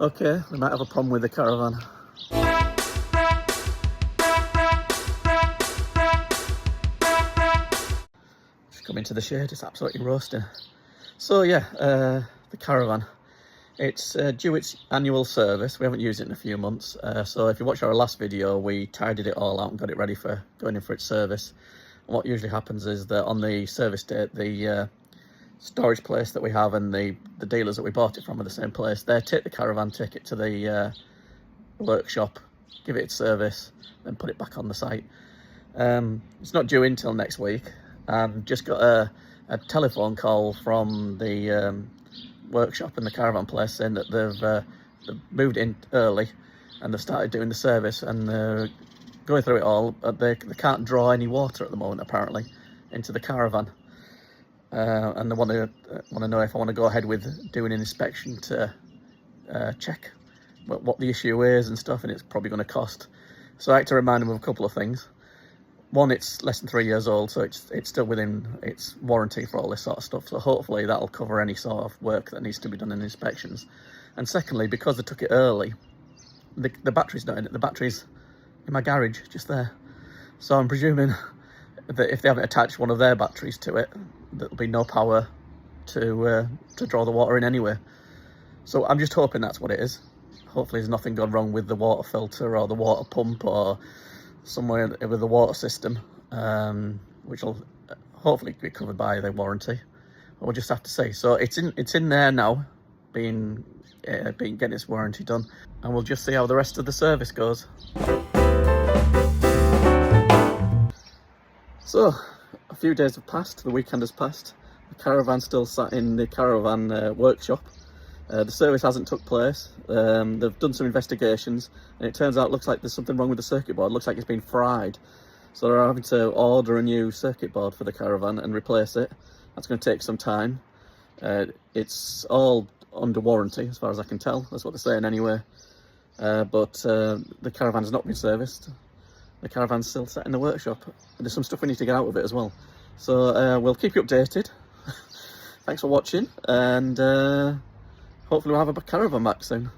Okay, we might have a problem with the caravan. Just come into the shade, it's absolutely roasting. So yeah, the caravan. It's due its annual service. We haven't used it in a few months. So if you watch our last video, we tidied it all out and got it ready for going in for its service. And what usually happens is that on the service date, the storage place that we have and the dealers that we bought it from are the same place. They take the caravan, take it to the workshop, give it its service, then put it back on the site. It's not due until next week. Just got a telephone call from the workshop and the caravan place saying that they've moved in early and they've started doing the service, and they're going through it all. They can't draw any water at the moment, apparently, into the caravan. And they want to know if I want to go ahead with doing an inspection to check what the issue is and stuff, and it's probably going to cost. So I had to remind them of a couple of things. One, it's less than 3 years old, so it's still within its warranty for all this sort of stuff. So hopefully that'll cover any sort of work that needs to be done in inspections. And secondly, because they took it early, the battery's not in it. The battery's in my garage, just there. So I'm presuming that if they haven't attached one of their batteries to it, there'll be no power to draw the water in anyway. So I'm just hoping that's what it is. Hopefully there's nothing gone wrong with the water filter or the water pump or somewhere with the water system, which will hopefully be covered by the warranty. We'll just have to see. So it's in there now, being getting its warranty done, and we'll just see how the rest of the service goes. So a few days have passed, the weekend has passed. The caravan's still sat in the caravan workshop. The service hasn't took place. They've done some investigations, and it turns out looks like there's something wrong with the circuit board. It looks like it's been fried. So they're having to order a new circuit board for the caravan and replace it. That's going to take some time. It's all under warranty as far as I can tell. That's what they're saying anyway. But the caravan has not been serviced. The caravan's still sat in the workshop. And there's some stuff we need to get out of it as well. So we'll keep you updated. Thanks for watching, and hopefully we'll have a caravan back soon.